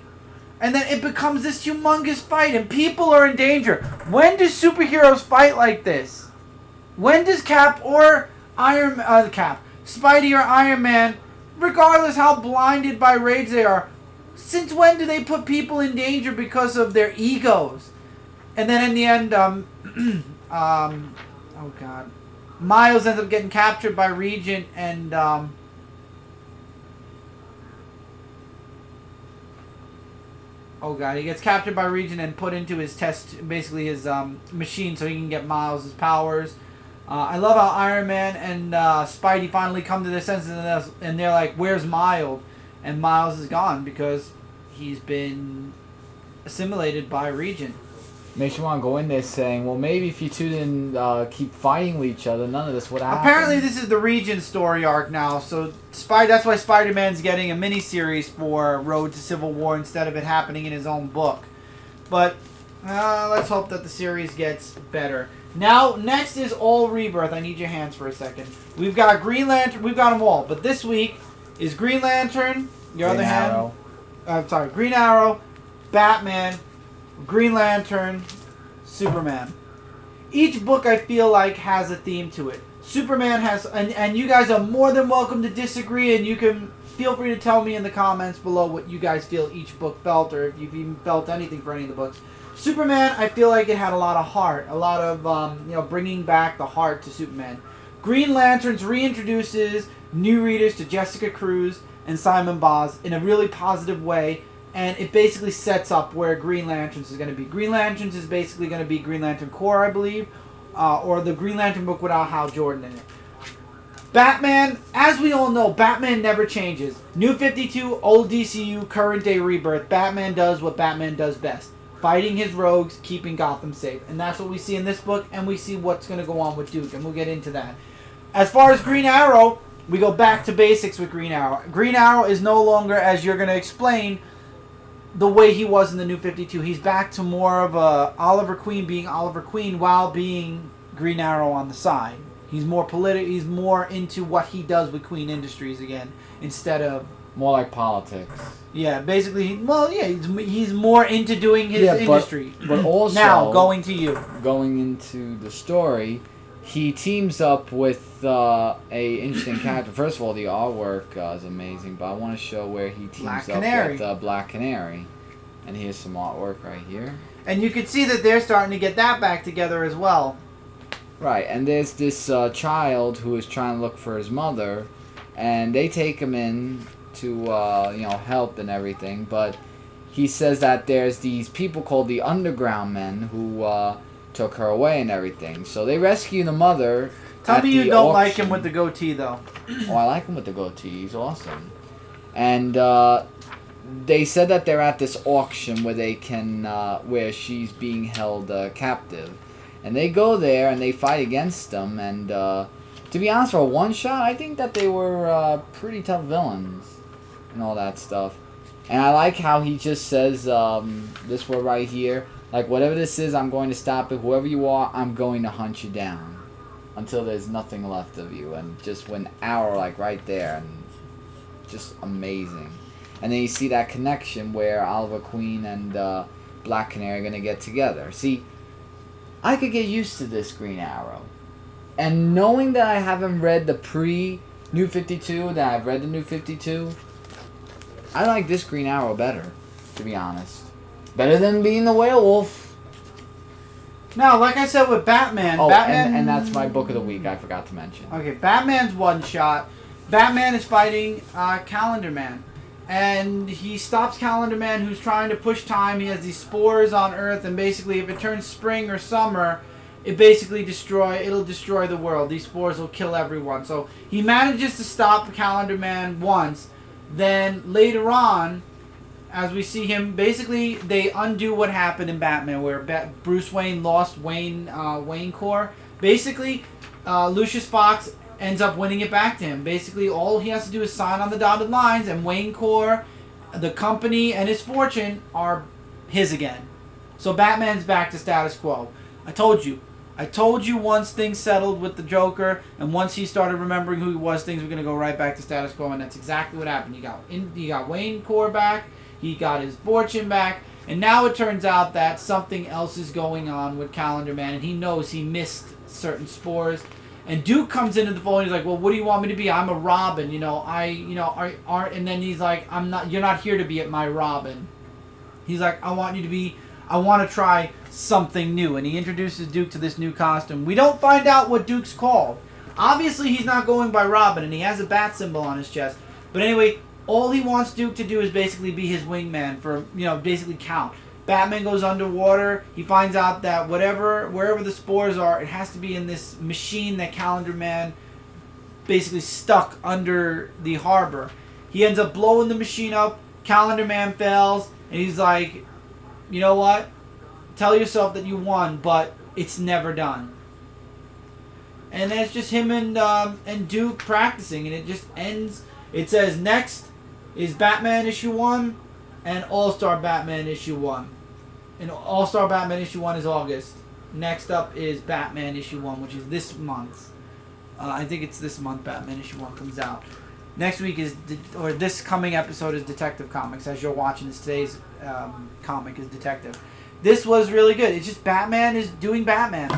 And then it becomes this humongous fight, and people are in danger. When do superheroes fight like this? When does Cap or Spidey or Iron Man, regardless how blinded by rage they are, since when do they put people in danger because of their egos? And then in the end, oh god, Miles ends up getting captured by Regent, and oh god, he gets captured by Regent and put into his test, basically his machine, so he can get Miles' powers. I love how Iron Man and Spidey finally come to their senses, and they're like, where's Miles? And Miles is gone because he's been assimilated by Regent. Makes you want to go in there saying, well, maybe if you two didn't keep fighting with each other, none of this would happen. Apparently this is the Regent story arc now, so that's why Spider-Man's getting a miniseries for Road to Civil War instead of it happening in his own book. But let's hope that the series gets better. Now, next is all Rebirth. I need your hands for a second. We've got Green Lantern. We've got them all. But this week is Green Lantern, your other hand. Green Arrow, Batman, Green Lantern, Superman. Each book I feel like has a theme to it. Superman has, and you guys are more than welcome to disagree, and you can feel free to tell me in the comments below what you guys feel each book felt, or if you've even felt anything for any of the books. Superman, I feel like it had a lot of heart, a lot of bringing back the heart to Superman. Green Lanterns reintroduces new readers to Jessica Cruz and Simon Baz in a really positive way, and it basically sets up where Green Lanterns is going to be. Green Lanterns is basically going to be Green Lantern Corps, I believe, or the Green Lantern book without Hal Jordan in it. Batman, as we all know, Batman never changes. New 52, old DCU, current day Rebirth. Batman does what Batman does best. Fighting his rogues, keeping Gotham safe. And that's what we see in this book, and we see what's going to go on with Duke, and we'll get into that. As far as Green Arrow, we go back to basics with Green Arrow. Green Arrow is no longer, as you're going to explain, the way he was in the New 52. He's back to more of a Oliver Queen being Oliver Queen while being Green Arrow on the side. He's more he's more into what he does with Queen Industries again, instead of... More like politics. Yeah, basically, he's more into doing his industry. But also... Now, going to you. Going into the story, he teams up with a interesting character. First of all, the artwork is amazing, but I want to show where he teams up with Black Canary. And here's some artwork right here. And you can see that they're starting to get that back together as well. Right, and there's this child who is trying to look for his mother, and they take him in to help and everything, but he says that there's these people called the Underground Men who took her away and everything. So they rescue the mother. Tell me you don't like him with the goatee, though. Oh, I like him with the goatee. He's awesome. And they said that they're at this auction where they can, where she's being held captive. And they go there and they fight against them. And to be honest, for a one-shot, I think that they were pretty tough villains and all that stuff. And I like how he just says this word right here. Like, whatever this is, I'm going to stop it. Whoever you are, I'm going to hunt you down until there's nothing left of you. And just an hour, like, right there. And just amazing. And then you see that connection where Oliver Queen and Black Canary are going to get together. See, I could get used to this Green Arrow. And knowing that I haven't read the pre-New 52, that I've read the New 52, I like this Green Arrow better, to be honest. Better than being the werewolf. Now, like I said with Batman... Oh, Batman... and that's my book of the week, I forgot to mention. Okay, Batman's one shot. Batman is fighting Calendar Man. And he stops Calendar Man, who's trying to push time. He has these spores on Earth, and basically if it turns spring or summer, it'll destroy the world. These spores will kill everyone. So he manages to stop Calendar Man once. Then later on, as we see him, basically they undo what happened in Batman, where Bruce Wayne lost Wayne Corps. Basically, Lucius Fox ends up winning it back to him. Basically, all he has to do is sign on the dotted lines, and Wayne Corps, the company, and his fortune are his again. So Batman's back to status quo. I told you once things settled with the Joker, and once he started remembering who he was, things were going to go right back to status quo, and that's exactly what happened. He got Wayne Corps back, he got his fortune back, and now it turns out that something else is going on with Calendar Man, and he knows he missed certain spores. And Duke comes into the fold, and he's like, well, what do you want me to be? I'm a Robin, and then he's like, you're not here to be at my Robin. He's like, I want to try something new. And he introduces Duke to this new costume. We don't find out what Duke's called. Obviously, he's not going by Robin, and he has a bat symbol on his chest. But anyway, all he wants Duke to do is basically be his wingman for, basically count. Batman goes underwater. He finds out that wherever the spores are, it has to be in this machine that Calendar Man basically stuck under the harbor. He ends up blowing the machine up. Calendar Man fails, and he's like, you know what? Tell yourself that you won, but it's never done. And then it's just him and Duke practicing, and it just ends. It says next is Batman issue 1 and All-Star Batman issue 1. And All-Star Batman issue 1 is August. Next up is Batman issue 1, which is this month. I think it's this month Batman issue 1 comes out. Next week this coming episode is Detective Comics. As you're watching this, today's comic is Detective. This was really good. It's just Batman is doing Batman.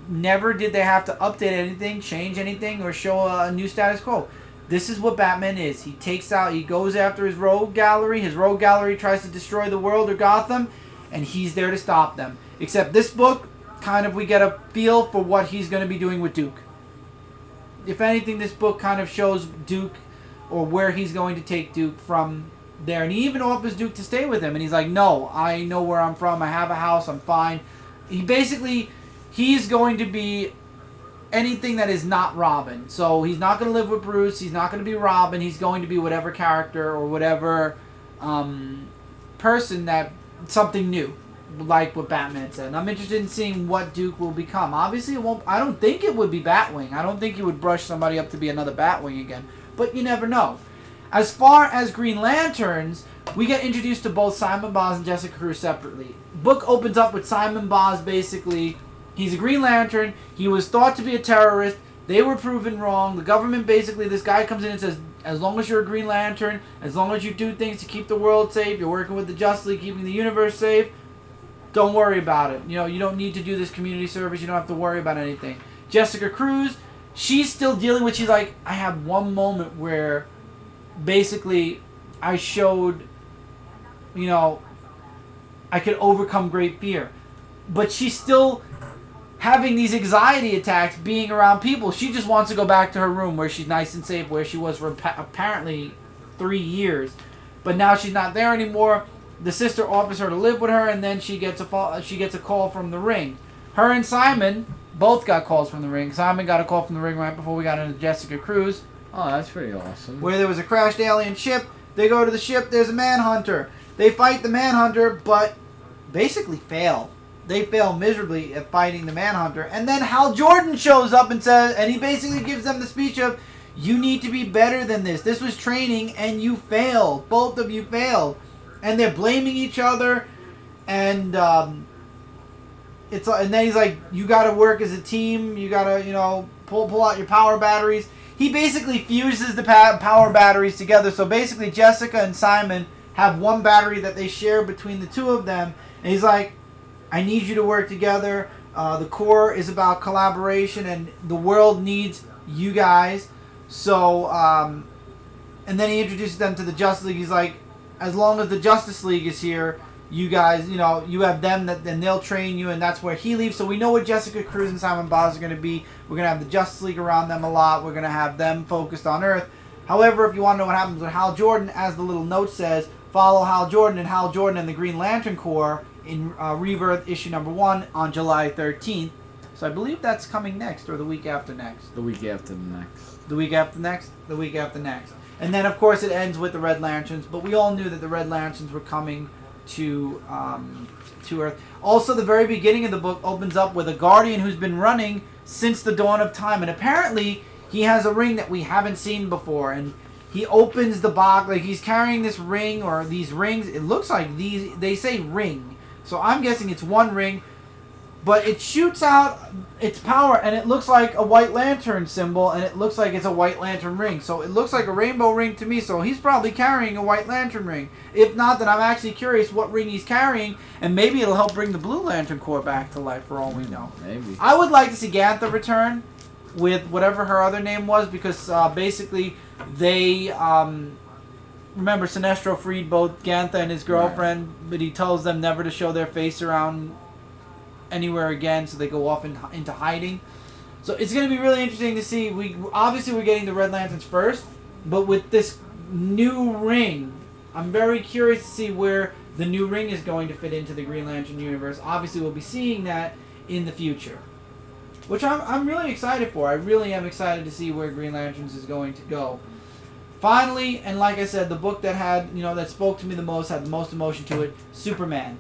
Never did they have to update anything, change anything, or show a new status quo. This is what Batman is. He goes after his rogue gallery. His rogue gallery tries to destroy the world or Gotham, and he's there to stop them. Except this book, we get a feel for what he's going to be doing with Duke. If anything, this book kind of shows Duke, or where he's going to take Duke from there. And he even offers Duke to stay with him. And he's like, no, I know where I'm from. I have a house. I'm fine. He's going to be anything that is not Robin. So he's not going to live with Bruce. He's not going to be Robin. He's going to be whatever character or whatever person something new, like what Batman said. And I'm interested in seeing what Duke will become. Obviously, I don't think it would be Batwing. I don't think he would brush somebody up to be another Batwing again. But you never know. As far as Green Lanterns, we get introduced to both Simon Baz and Jessica Cruz separately. Book opens up with Simon Baz basically. He's a Green Lantern. He was thought to be a terrorist. They were proven wrong. The government basically, this guy comes in and says, as long as you're a Green Lantern, as long as you do things to keep the world safe, you're working with the Justice League, keeping the universe safe, don't worry about it. You don't need to do this community service. You don't have to worry about anything. Jessica Cruz, she's still dealing with, she's like, I have one moment where basically I showed, I could overcome great fear. But she's still having these anxiety attacks being around people. She just wants to go back to her room where she's nice and safe, where she was for apparently 3 years. But now she's not there anymore. The sister offers her to live with her, and then she gets a call from the Ring. Her and Simon both got calls from the Ring. Simon got a call from the Ring right before we got into Jessica Cruz. Oh, that's pretty awesome. Where there was a crashed alien ship. They go to the ship. There's a manhunter. They fight the manhunter, but basically fail. They fail miserably at fighting the manhunter. And then Hal Jordan shows up and he basically gives them the speech of, you need to be better than this. This was training and you failed. Both of you failed. And they're blaming each other. And and then he's like, you got to work as a team. You got to, pull out your power batteries. He basically fuses the power batteries together. So basically Jessica and Simon have one battery that they share between the two of them. And he's like, I need you to work together. The core is about collaboration, and the world needs you guys. So, and then he introduces them to the Justice League. He's like, as long as the Justice League is here, you guys, you have them, and they'll train you, and that's where he leaves. So we know what Jessica Cruz and Simon Baz are going to be. We're going to have the Justice League around them a lot. We're going to have them focused on Earth. However, if you want to know what happens with Hal Jordan, as the little note says, follow Hal Jordan and the Green Lantern Corps in Rebirth issue number 1 on July 13th. So I believe that's coming next, or the week after next. The wext. The week after next. The week after next. And then, of course, it ends with the Red Lanterns. But we all knew that the Red Lanterns were coming to Earth. Also, the very beginning of the book opens up with a Guardian who's been running since the dawn of time. And apparently, he has a ring that we haven't seen before. And he opens the box, like he's carrying this ring or these rings. It looks like these, they say ring. So I'm guessing it's one ring. But it shoots out its power, and it looks like a White Lantern symbol, and it looks like it's a White Lantern ring. So it looks like a rainbow ring to me, so he's probably carrying a White Lantern ring. If not, then I'm actually curious what ring he's carrying, and maybe it'll help bring the Blue Lantern Corps back to life for all we know. Maybe. I would like to see Gantha return with whatever her other name was, because basically they... remember, Sinestro freed both Gantha and his girlfriend, right. But he tells them never to show their face around anywhere again, so they go off into hiding. So it's going to be really interesting to see. Obviously we're getting the Red Lanterns first, but with this new ring, I'm very curious to see where the new ring is going to fit into the Green Lantern universe. Obviously we'll be seeing that in the future, which I'm really excited for. I really am excited to see where Green Lanterns is going to go. Finally, and like I said, the book that had, that spoke to me the most, had the most emotion to it, Superman.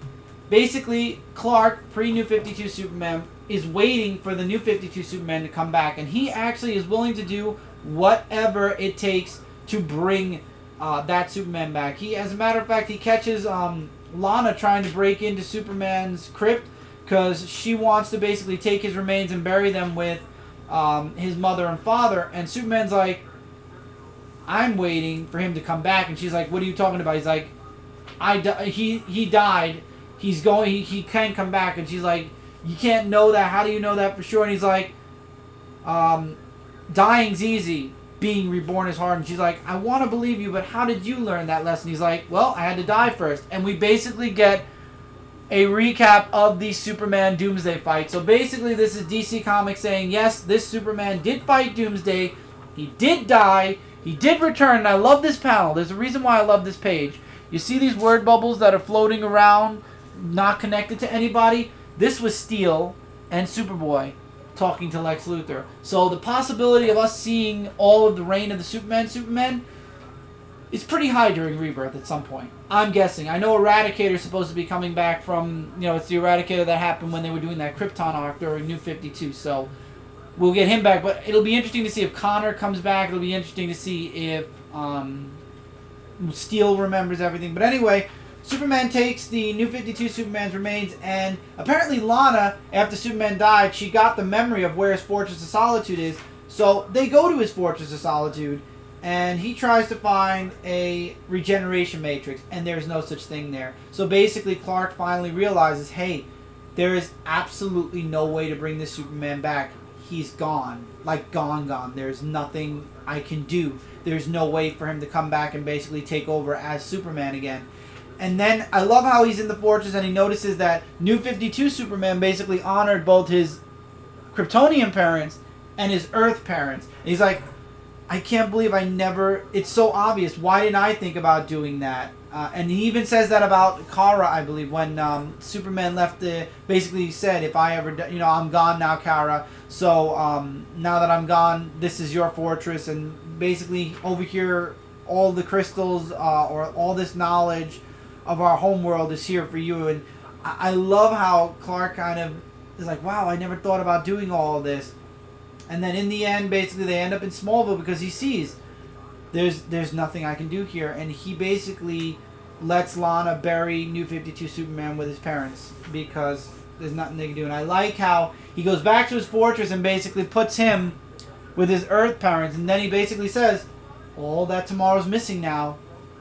Basically, Clark, pre-New 52 Superman, is waiting for the New 52 Superman to come back. And he actually is willing to do whatever it takes to bring that Superman back. He, as a matter of fact, he catches Lana trying to break into Superman's crypt because she wants to basically take his remains and bury them with his mother and father. And Superman's like, I'm waiting for him to come back. And she's like, what are you talking about? He's like, he died. He can come back. And she's like, you can't know that. How do you know that for sure? And he's like, dying's easy. Being reborn is hard. And she's like, I want to believe you, but how did you learn that lesson? He's like, well, I had to die first. And we basically get a recap of the Superman Doomsday fight. So basically this is DC Comics saying, yes, this Superman did fight Doomsday. He did die. He did return. And I love this panel. There's a reason why I love this page. You see these word bubbles that are floating around, not connected to anybody? This was Steel and Superboy talking to Lex Luthor. So the possibility of us seeing all of the reign of the Supermen is pretty high during Rebirth at some point. I'm guessing. I know Eradicator is supposed to be coming back from, it's the Eradicator that happened when they were doing that Krypton arc during New 52. So we'll get him back. But it'll be interesting to see if Connor comes back. It'll be interesting to see if Steel remembers everything. But anyway, Superman takes the New 52 Superman's remains, and apparently Lana, after Superman died, she got the memory of where his Fortress of Solitude is. So they go to his Fortress of Solitude, and he tries to find a regeneration matrix, and there's no such thing there. So basically Clark finally realizes, hey, there is absolutely no way to bring this Superman back. He's gone. Like, gone. There's nothing I can do. There's no way for him to come back and basically take over as Superman again. And then I love how he's in the fortress and he notices that New 52 Superman basically honored both his Kryptonian parents and his Earth parents. And he's like, I can't believe it's so obvious. Why didn't I think about doing that? And he even says that about Kara, I believe, when Superman left basically said, if I ever, I'm gone now, Kara. So now that I'm gone, this is your fortress. And basically over here, all the crystals or all this knowledge of our homeworld is here for you. And I love how Clark kind of is like, wow, I never thought about doing all of this. And then in the end, basically they end up in Smallville because he sees there's nothing I can do here. And he basically lets Lana bury New 52 Superman with his parents because there's nothing they can do. And I like how he goes back to his fortress and basically puts him with his Earth parents. And then he basically says, all that tomorrow's missing now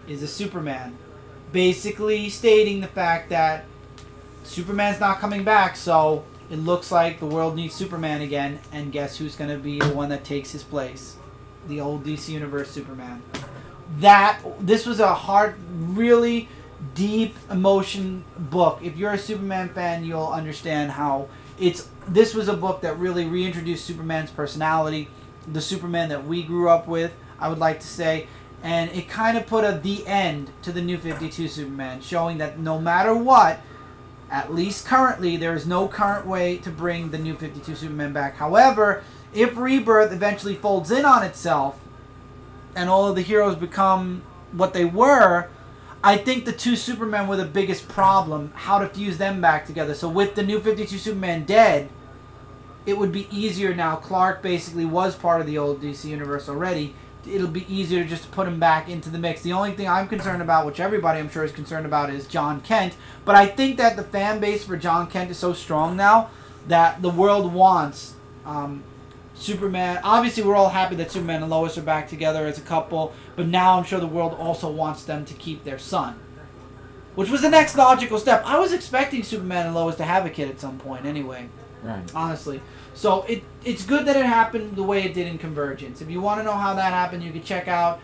is a Superman. Basically stating the fact that Superman's not coming back, so it looks like the world needs Superman again, and guess who's going to be the one that takes his place? The old DC Universe Superman. This was a really deep emotion book. If you're a Superman fan, you'll understand how this was a book that really reintroduced Superman's personality, the Superman that we grew up with, I would like to say. And it kind of put the end to the New 52 Superman, showing that no matter what, at least currently, there is no current way to bring the New 52 Superman back. However, if Rebirth eventually folds in on itself, and all of the heroes become what they were, I think the two Supermen were the biggest problem, how to fuse them back together. So with the new 52 Superman dead, it would be easier now. Clark basically was part of the old DC universe already. It'll be easier just to put him back into the mix. The only thing I'm concerned about, which everybody I'm sure is concerned about, is John Kent. But I think that the fan base for John Kent is so strong now that the world wants Superman. Obviously, we're all happy that Superman and Lois are back together as a couple. But now I'm sure the world also wants them to keep their son, which was the next logical step. I was expecting Superman and Lois to have a kid at some point anyway. Right. Honestly. So it's good that it happened the way it did in Convergence. If you want to know how that happened, you can check out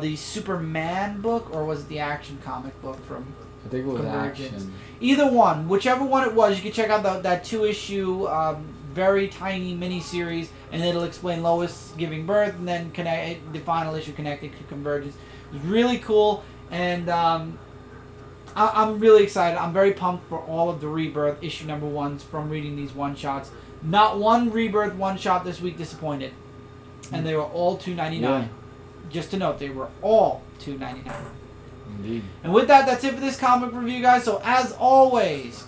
the Superman book, or was it the Action comic book from I think it was Convergence? Action. Either one. Whichever one it was, you can check out that 2-issue, very tiny mini-series, and it'll explain Lois giving birth, and then connect the final issue connected to Convergence. It's really cool, and I'm really excited. I'm very pumped for all of the Rebirth issue number 1s from reading these one-shots. Not one Rebirth one-shot this week disappointed. And they were all $2.99. Yeah. Just to note, they were all $2.99. Indeed. And with that, that's it for this comic review, guys. So as always,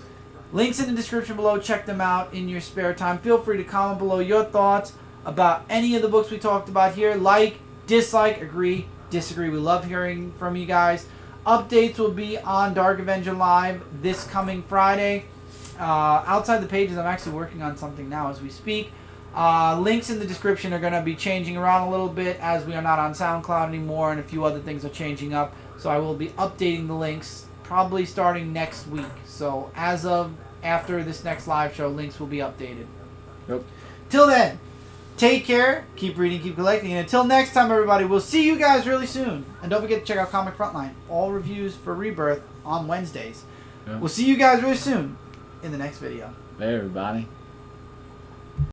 links in the description below. Check them out in your spare time. Feel free to comment below your thoughts about any of the books we talked about here. Like, dislike, agree, disagree. We love hearing from you guys. Updates will be on Dark Avenger Live this coming Friday. Outside the pages, I'm actually working on something now as we speak. Links in the description are going to be changing around a little bit as we are not on SoundCloud anymore, and a few other things are changing up. So I will be updating the links probably starting next week. So as of after this next live show, links will be updated. Yep. Till then, take care, keep reading, keep collecting, and until next time, everybody, we'll see you guys really soon. And don't forget to check out Comic Frontline. All reviews for Rebirth on Wednesdays. Yep. We'll see you guys really soon in the next video. Hey, everybody.